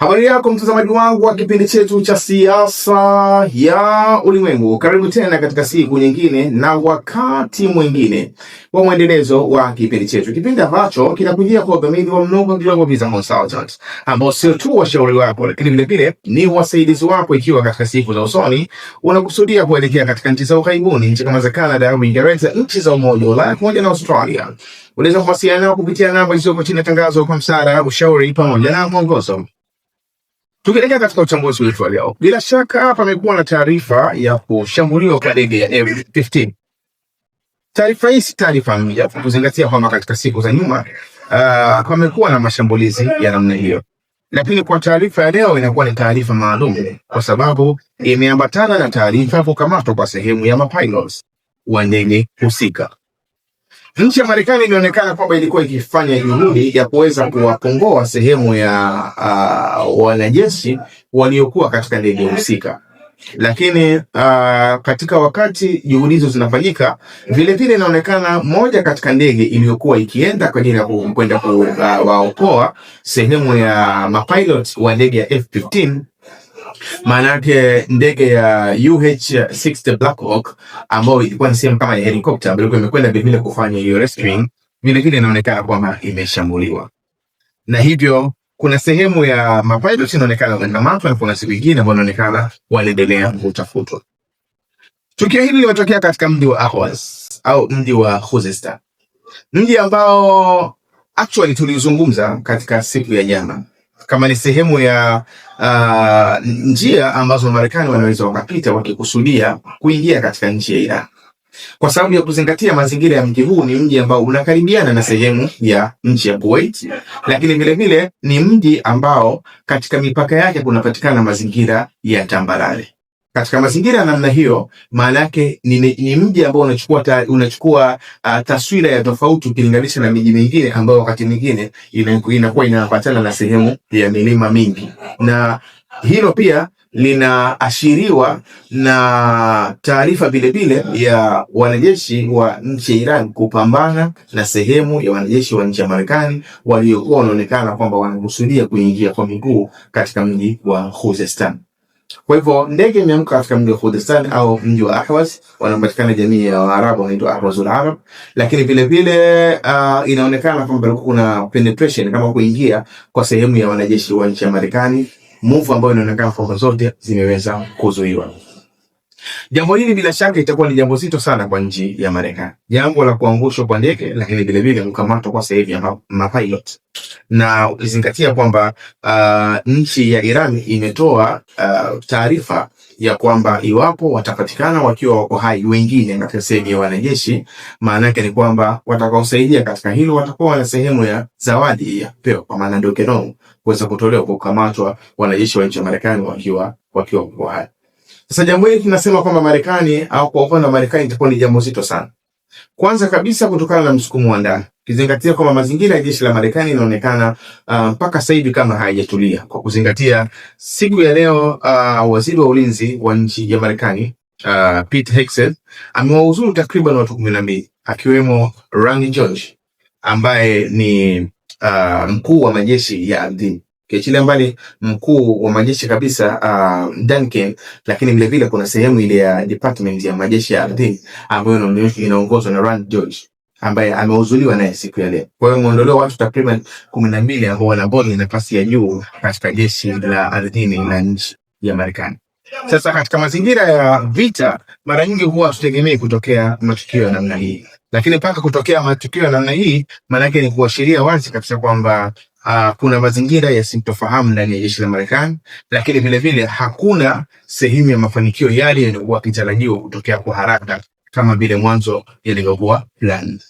Habari yako mtazamaji wangu wa kipindi chetu cha siasa ya ulimwengu. Karibu tena katika siku nyingine na wakati mwingine wa mwendelezo wa kipindi chetu. Kipindi ambacho kinakujia kwa udhamini wa Mnogo Global Visa Consultants, ambao sio tu washauri wako lakini vile vile ni wasaidizi wako ikiwa katika siku za usoni unakusudia kuelekea katika nchi za ughaibuni, nchi kama za Canada, Uingereza, nchi za Umoja wa Ulaya pamoja na Australia. Unaweza kuwasiliana nao kupitia namba zilizoko chini ya tangazo kwa msaada, ushauri pamoja na mwongozo. Tukielekea katika uchambuzi wetu leo, bila shaka pamekuwa na taarifa ya kushambuliwa kwa ndege ya F-15. Taarifa hii si taarifa mpya, kuzingatia kwamba katika siku za nyuma pamekuwa na mashambulizi ya namna hiyo, lakini kwa taarifa ya leo inakuwa ni taarifa maalum kwa sababu imeambatana na taarifa ya kukamatwa kwa sehemu ya mapilots wa ndege husika. Nchi ya Marekani inaonekana kwamba ilikuwa ikifanya juhudi ya kuweza kuwapongoa sehemu ya wanajeshi waliokuwa katika ndege husika, lakini katika wakati juhudi hizo zinafanyika, vile vile inaonekana moja katika ndege iliyokuwa ikienda kwa ajili ya kwenda kuwaokoa sehemu ya mapilot wa ndege ya F-15, maanake ndege ya UH-60 Black Hawk ambayo ilikuwa ni sehemu kama ya helikopta ambayo imekwenda vile kufanya hiyo rescuing, vile vile inaonekana kwamba imeshambuliwa, na hivyo kuna sehemu ya mapilot inaonekana wamekamatwa na kuna siku nyingine ambayo inaonekana wanaendelea kutafutwa. Tukio hili limetokea katika mji wa Ahwaz au mji wa Khuzestan, mji ambao actually tulizungumza katika siku ya jana kama ni sehemu ya njia ambazo Marekani wanaweza wakapita wakikusudia kuingia katika nchi ya Iran. Kwa sababu ya kuzingatia mazingira ya mji huu, ni mji ambao unakaribiana na sehemu ya nchi ya Kuwait, lakini vile vile ni mji ambao katika mipaka yake kunapatikana mazingira ya tambarare. Katika mazingira ya namna hiyo, maana yake ni mji ambao unachukua taswira ya tofauti ukilinganisha na miji mingine ambayo wakati mwingine inakuwa inapatana na sehemu ya milima mingi, na hilo pia linaashiriwa na taarifa vile vile ya wanajeshi wa nchi ya Iran kupambana na sehemu ya wanajeshi wa nchi ya Marekani waliokuwa wanaonekana kwamba wanakusudia kuingia kwa miguu katika mji wa Khuzestan. Kwa hivyo ndege imeamka katika mji wa Khuzestan au mji wa Ahwaz, wanapatikana jamii ya Waarabu wanaitwa Ahwazul Arab, lakini vile vile inaonekana kwamba kuna penetration kama kuingia kwa sehemu ya wanajeshi wa nchi ya Marekani, move ambayo inaonekana kwamba zote zimeweza kuzuiwa. Jambo hili bila shaka itakuwa ni jambo zito sana kwa nchi ya Marekani, jambo la kuangushwa kwa ndege, lakini vile vile kukamatwa kwa sehemu ya mapilot, na ukizingatia kwamba nchi ya Iran imetoa taarifa ya kwamba iwapo watapatikana wakiwa wako hai wengine katika sehemu ya wanajeshi, maana yake ni kwamba watakaosaidia katika hilo watakuwa na sehemu ya zawadi ya peo, kwa maana ndio keno kuweza kutolewa kwa kukamatwa wanajeshi wa nchi ya Marekani wakiwa wako hai. Sasa jambo hili tunasema kwamba Marekani au kwa upande wa Marekani itakuwa ni jambo zito sana. Kwanza kabisa kutokana na msukumo wa ndani. Kizingatia kwamba mazingira ya jeshi la Marekani inaonekana mpaka sasa hivi kama hayajatulia. Kwa kuzingatia siku ya leo waziri wa ulinzi wa nchi ya Marekani Pete Hegseth amewauzuru takriban watu 12 akiwemo Randy George ambaye ni mkuu wa majeshi ya ardhini. Kiachilia mbali mkuu wa majeshi kabisa Duncan, lakini vile vile kuna sehemu ile ya department ya majeshi ya ardhini ambayo inaongozwa na Randy George ambaye ameuzuliwa naye siku ya leo. Kwa hiyo muondoleo watu takriban 12 ambao wanabodi nafasi ya juu katika jeshi la ardhini la nchi ya Marekani. Sasa katika mazingira ya vita, mara nyingi huwa tutegemei kutokea matukio ya namna hii, lakini mpaka kutokea matukio ya namna hii maana yake ni kuashiria wazi kabisa kwamba kuna mazingira ya sintofahamu ndani ya jeshi la Marekani, lakini vile vile hakuna sehemu ya mafanikio yale yaliyokuwa yakitarajiwa kutokea kwa haraka kama vile mwanzo yalivyokuwa plan.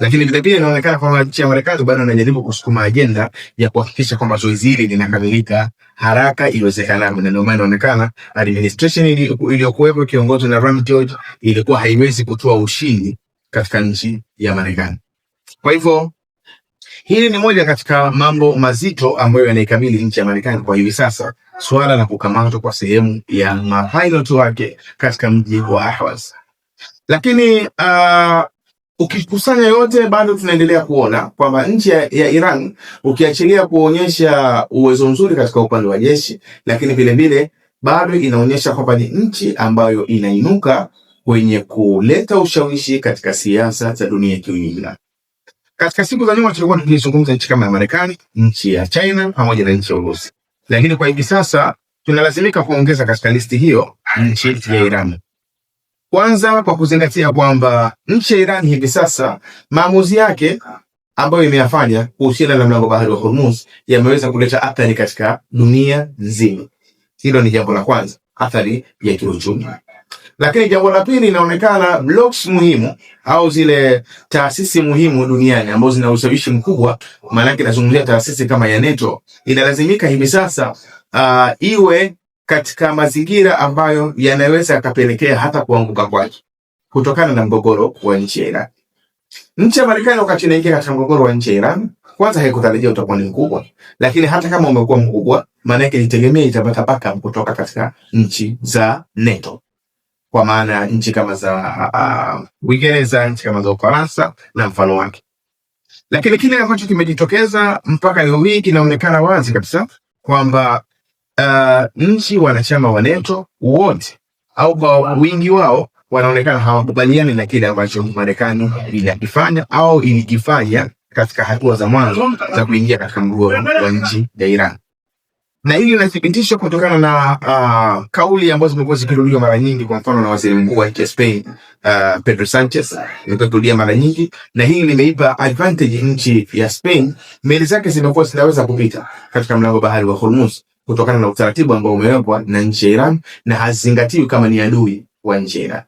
Lakini vile vile inaonekana kwamba nchi ya Marekani bado inajaribu kusukuma ajenda ya kuhakikisha kwamba zoezi hili linakamilika haraka iwezekanavyo, na ndio maana inaonekana administration iliyokuwepo kiongozwa na Randy George ilikuwa haiwezi kutoa ushindi katika nchi ya Marekani. Kwa hivyo hili ni moja katika mambo mazito ambayo yanaikabili nchi ya Marekani kwa hivi sasa, suala la kukamatwa kwa sehemu ya mapilot wake katika mji wa Ahwaz. Lakini Ukikusanya yote, bado tunaendelea kuona kwamba nchi ya Iran, ukiachilia kuonyesha uwezo mzuri katika upande wa jeshi, lakini vile vile bado inaonyesha kwamba ni nchi ambayo inainuka kwenye kuleta ushawishi katika siasa za dunia kiujumla. Katika siku za nyuma tulikuwa tukizungumza nchi kama ya Marekani, nchi ya China pamoja na nchi ya Urusi, lakini kwa hivi sasa tunalazimika kuongeza katika listi hiyo nchi ya Iran. Kwanza kwa kuzingatia kwamba nchi ya Iran hivi sasa maamuzi yake ambayo imeyafanya kuhusiana na mlango bahari wa Hormuz yameweza kuleta athari katika dunia nzima. Hilo ni jambo la kwanza, athari ya kiuchumi. Lakini jambo la pili, inaonekana blocks muhimu au zile taasisi muhimu duniani ambazo zina ushawishi mkubwa, maana yake nazungumzia taasisi kama ya NATO, inalazimika hivi sasa iwe katika mazingira ambayo yanaweza yakapelekea hata kuanguka kwake kutokana na mgogoro wa nchi ya Iran. Nchi ya Marekani wakati inaingia katika mgogoro wa nchi ya Iran, kwanza haikutarajia utakuwa ni mkubwa, lakini hata kama umekuwa mkubwa, maana yake ilitegemea itapata backup kutoka katika nchi za NATO, kwa maana nchi kama za Uingereza, nchi kama za Ufaransa na mfano wake. Lakini kile ambacho kimejitokeza mpaka leo hii kinaonekana wazi kabisa kwamba nchi wanachama wa NATO wote au kwa wingi wao wanaonekana hawakubaliani na kile ambacho Marekani ilikifanya au ilikifanya katika hatua za mwanzo za kuingia katika mgogoro wa nchi ya Iran. Na hili linathibitishwa kutokana na kauli ambazo zimekuwa zikirudiwa mara nyingi, kwa mfano na waziri mkuu wa Spain Pedro Sanchez, imekuwa mara nyingi, na hili limeipa advantage nchi ya Spain. Meli zake zimekuwa zinaweza kupita katika mlango bahari wa Hormuz kutokana na utaratibu ambao umewekwa na nchi ya Iran na hazingatiwi kama ni adui wa nchi ya Iran.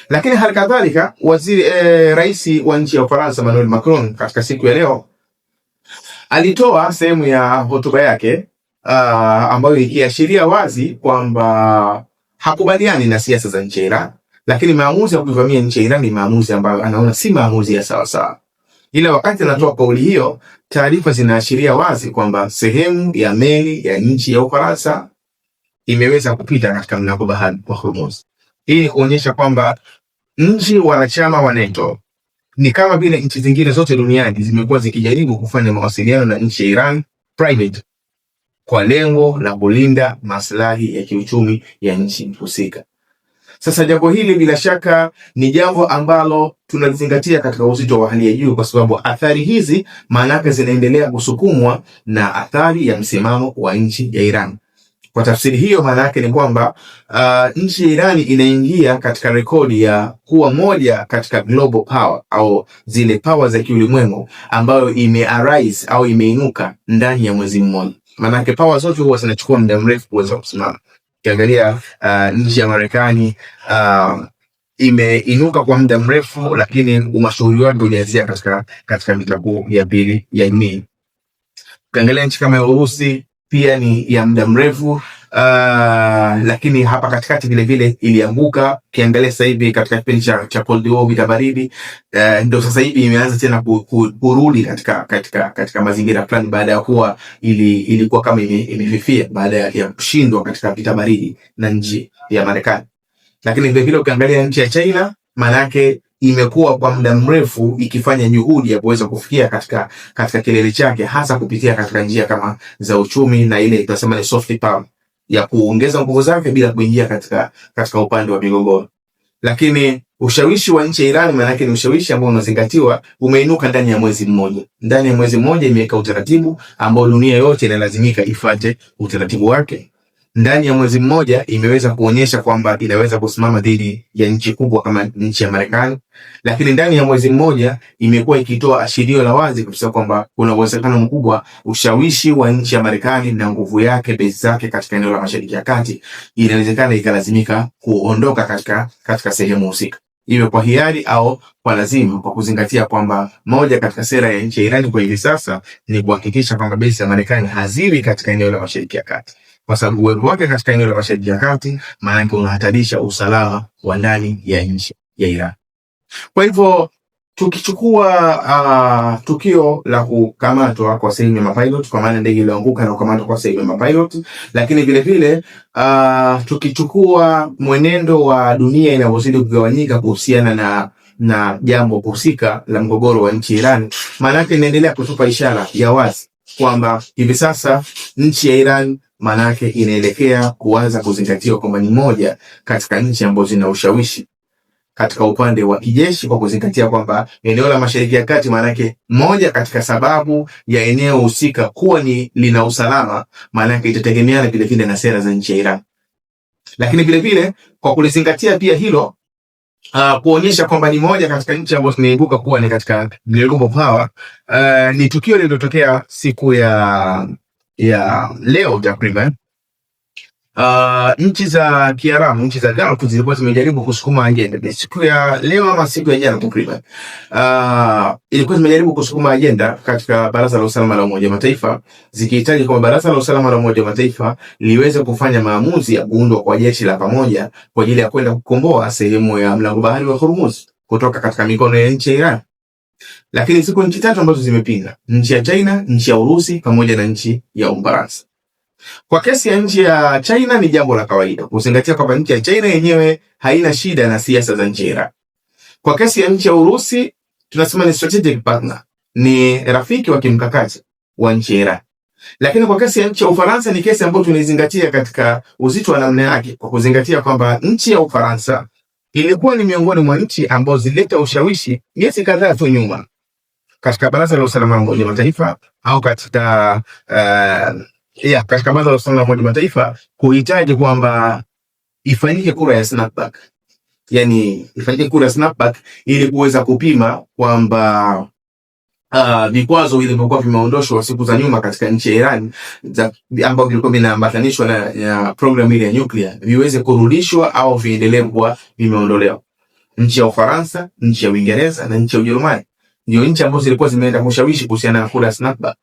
Lakini hali kadhalika rais wa nchi ya Ufaransa Emmanuel Macron katika siku ya leo alitoa sehemu ya hotuba yake ambayo ikiashiria wazi kwamba hakubaliani na siasa za nchi ya Iran, lakini maamuzi ya kuvamia nchi ya Iran ni maamuzi ambayo anaona si maamuzi ya sawa sawa. Ila wakati anatoa kauli hiyo, taarifa zinaashiria wazi kwamba sehemu ya meli ya nchi ya Ufaransa imeweza kupita katika mlango bahari wa Hormuz. Hii ni kuonyesha kwamba nchi wanachama wa NATO ni kama vile nchi zingine zote duniani zimekuwa zikijaribu kufanya mawasiliano na nchi ya Iran private kwa lengo la kulinda maslahi ya kiuchumi ya nchi husika. Sasa jambo hili bila shaka ni jambo ambalo tunalizingatia katika uzito wa hali ya juu, kwa sababu athari hizi maana yake zinaendelea kusukumwa na athari ya msimamo wa nchi ya Iran. Kwa tafsiri hiyo, maana yake ni kwamba nchi ya Iran inaingia katika rekodi ya kuwa moja katika global power au zile power za kiulimwengu ambayo imearise au imeinuka ndani ya mwezi mmoja. Maana yake power zote huwa zinachukua muda mrefu kuweza kusimama. Ukiangalia nchi ya Marekani imeinuka kwa muda mrefu, lakini umashuhuri wake ulianzia katika vita kuu ya pili ya dunia. Ukiangalia nchi kama ya Urusi pia ni ya muda mrefu, lakini hapa katikati vile vile ilianguka. Ukiangalia sasa hivi katika kipindi cha Cold War, vita baridi, ndio sasa hivi imeanza tena kurudi katika mazingira fulani, baada ya kuwa ilikuwa kama imefifia baada ya kushindwa katika vita baridi na nchi ya Marekani. Lakini vile vile ukiangalia nchi ya China, maana yake imekuwa kwa muda mrefu ikifanya juhudi ya kuweza kufikia katika kilele chake, hasa kupitia katika njia kama za uchumi na ile tunasema ni soft power ya kuongeza nguvu zake bila kuingia katika upande wa migogoro. Lakini ushawishi wa nchi ya Iran maana yake ni ushawishi ambao unazingatiwa, umeinuka ndani ya mwezi mmoja. Ndani ya mwezi mmoja imeweka utaratibu ambao dunia yote inalazimika ifuate utaratibu wake. Ndani ya mwezi mmoja imeweza kuonyesha kwamba inaweza kusimama dhidi ya nchi kubwa kama nchi ya Marekani, lakini ndani ya mwezi mmoja imekuwa ikitoa ashirio la wazi kabisa kwamba kuna uwezekano mkubwa ushawishi wa nchi ya Marekani na nguvu yake, base zake katika eneo la Mashariki ya Kati inawezekana ikalazimika kuondoka katika sehemu husika, iwe kwa hiari au kwa lazima, kwa kuzingatia kwamba moja katika sera ya nchi ya Iran kwa hivi sasa ni kuhakikisha kwamba base ya Marekani haziwi katika eneo la Mashariki ya Kati, kwa sababu uwepo wake katika eneo la Mashariki ya Kati maana yake unahatarisha usalama wa ndani ya nchi ya Iran. Kwa hivyo tukichukua tukio la kukamatwa kwa sehemu ya mapilot, kwa maana ndege ilianguka na kukamatwa kwa sehemu ya mapilot, lakini vile vile tukichukua mwenendo wa dunia inavyozidi kugawanyika kuhusiana na na jambo husika la mgogoro wa nchi Iran, maana yake inaendelea kutupa ishara ya wazi kwamba hivi sasa nchi ya Iran maana yake inaelekea kuanza kuzingatiwa kwamba ni moja katika nchi ambazo zina ushawishi katika upande wa kijeshi, kwa kuzingatia kwamba eneo la Mashariki ya Kati maana yake moja katika sababu ya eneo husika kuwa ni lina usalama, maana yake itategemeana vile vile na sera za nchi ya Iran. Lakini vile vile kwa kulizingatia pia hilo kuonyesha kwamba ni moja katika nchi ambazo zinaibuka kuwa ni katika global power, ni tukio lililotokea siku ya leo takriban. Nchi za Kiarabu, nchi za Gulf zilikuwa zimejaribu kusukuma agenda siku ya leo ama siku ya jana takriban. Ilikuwa zimejaribu kusukuma agenda katika Baraza la Usalama la Umoja wa Mataifa, zikihitaji kwamba Baraza la Usalama la Umoja wa Mataifa liweze kufanya maamuzi ya kuundwa kwa jeshi la pamoja kwa ajili ya kwenda kukomboa sehemu ya mlango bahari wa Hormuz kutoka katika mikono ya nchi ya Iran. Lakini siku nchi tatu ambazo zimepinga, nchi ya China, nchi ya Urusi pamoja na nchi ya Ufaransa. Kwa kesi ya nchi ya China ni jambo la kawaida kuzingatia kwamba nchi ya China yenyewe haina shida na siasa za nchi ya Iran. Kwa kesi ya nchi ya Urusi tunasema ni strategic partner, ni rafiki wa kimkakati wa nchi ya Iran. Lakini kwa kesi ya nchi ya Ufaransa ni kesi ambayo tunaizingatia katika uzito wa namna yake, kwa kuzingatia kwamba nchi ya Ufaransa ilikuwa ni miongoni mwa nchi ambazo zilileta ushawishi miezi kadhaa tu nyuma katika Baraza la Usalama la Umoja wa Mataifa au katika katika Baraza la Usalama la Umoja wa Mataifa kuhitaji kwamba ifanyike kura ya snapback. Yani ifanyike kura ya snapback ili kuweza kupima kwamba vikwazo vilivyokuwa vimeondoshwa siku za nyuma katika nchi ya Iran ambao vilikuwa vinaambatanishwa na programu ile ya nuclear viweze kurudishwa au viendelee kuwa vimeondolewa. Nchi ya Ufaransa, nchi ya Uingereza na nchi ya Ujerumani ndio nchi ambazo zilikuwa zimeenda kushawishi kuhusiana na kura ya snapback.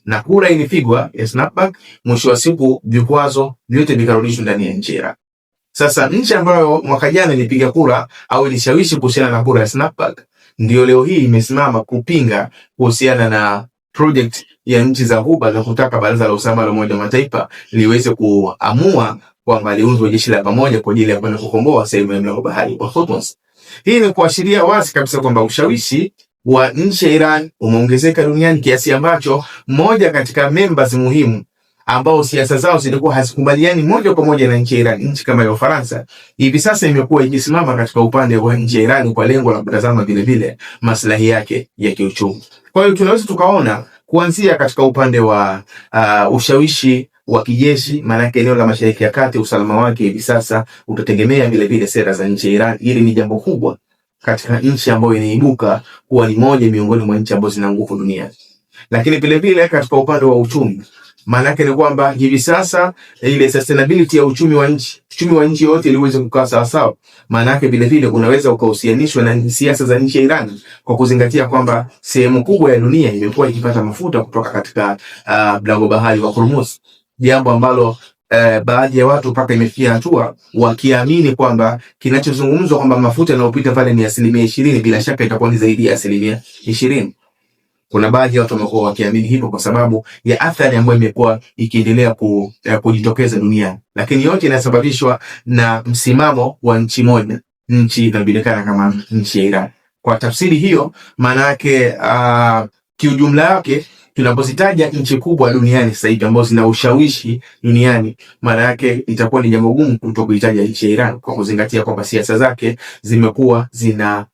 Na kura ilipigwa ya snapback, mwisho wa siku vikwazo vyote vikarudishwa ndani ya nchi Iran. Sasa nchi ambayo mwaka jana ilipiga kura au ilishawishi kuhusiana na kura ya snapback ndio leo hii imesimama kupinga kuhusiana na project ya nchi za Ghuba za kutaka Baraza la Usalama la Umoja wa Mataifa liweze kuamua kwamba liundwe jeshi la pamoja kwa ajili ya kwenda kukomboa sehemu ya mlango bahari wa Hormuz. Hii ni kuashiria wazi kabisa kwamba ushawishi wa nchi ya Iran umeongezeka duniani kiasi ambacho moja katika members muhimu ambao siasa zao zilikuwa hazikubaliani moja kwa moja na nchi ya Iran, nchi kama ya Ufaransa, hivi sasa imekuwa ikisimama katika upande wa nchi ya Iran kwa lengo la kutazama vile vile maslahi yake ya kiuchumi. Kwa hiyo tunaweza tukaona kuanzia katika upande wa ushawishi wa kijeshi, maana eneo la Mashariki ya Kati usalama wake hivi sasa utategemea vile vile sera za nchi ya Iran. Hili ni jambo kubwa katika nchi ambayo inaibuka kuwa ni moja miongoni mwa nchi ambazo zina nguvu duniani. Lakini vile vile katika upande wa uchumi, maana yake ni kwamba hivi sasa ile sustainability ya uchumi wa nchi yote iliweze kukaa sawa sawa. Maana yake vile vile unaweza ukahusianishwa na siasa za nchi ya Iran kwa kuzingatia kwamba sehemu kubwa ya dunia imekuwa ikipata mafuta kutoka katika mlango bahari wa Hormuz, jambo ambalo baadhi ya watu mpaka imefikia hatua wakiamini kwamba kinachozungumzwa kwamba mafuta yanayopita pale ni 20%, bila shaka itakuwa ni zaidi ya 20%. Kuna baadhi ya watu wamekuwa wakiamini hivyo kwa sababu ya athari ambayo imekuwa ikiendelea kujitokeza duniani, lakini yote inasababishwa na msimamo wa nchi moja, nchi inayojulikana kama nchi ya Iran. Kwa tafsiri hiyo, maana yake kiujumla yake tunapozitaja nchi kubwa duniani sasa hivi ambazo zina ushawishi duniani, maana yake itakuwa ni jambo gumu kutokuitaja nchi ya Iran kwa kuzingatia kwamba siasa zake zimekuwa zina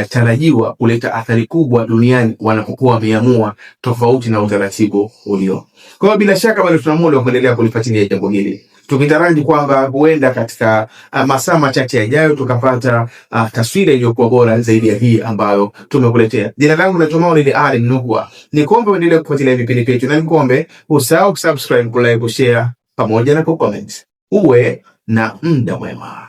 tarajiwa kuleta athari kubwa duniani wanapokuwa wameamua tofauti na utaratibu ulio. Kwa hiyo bila shaka bado tuna muda wa kuendelea kulifuatilia jambo hili, tukitaraji kwamba huenda katika masaa machache yajayo tukapata taswira iliyokuwa bora zaidi ya hii ambayo tumekuletea. Jina langu naitwa Maulid Ali Mnugwa. Nikombe uendelee kufuatilia vipindi vyetu na nikombe usahau kusubscribe, kulike, kushare pamoja na kucomment. Uwe na muda mwema.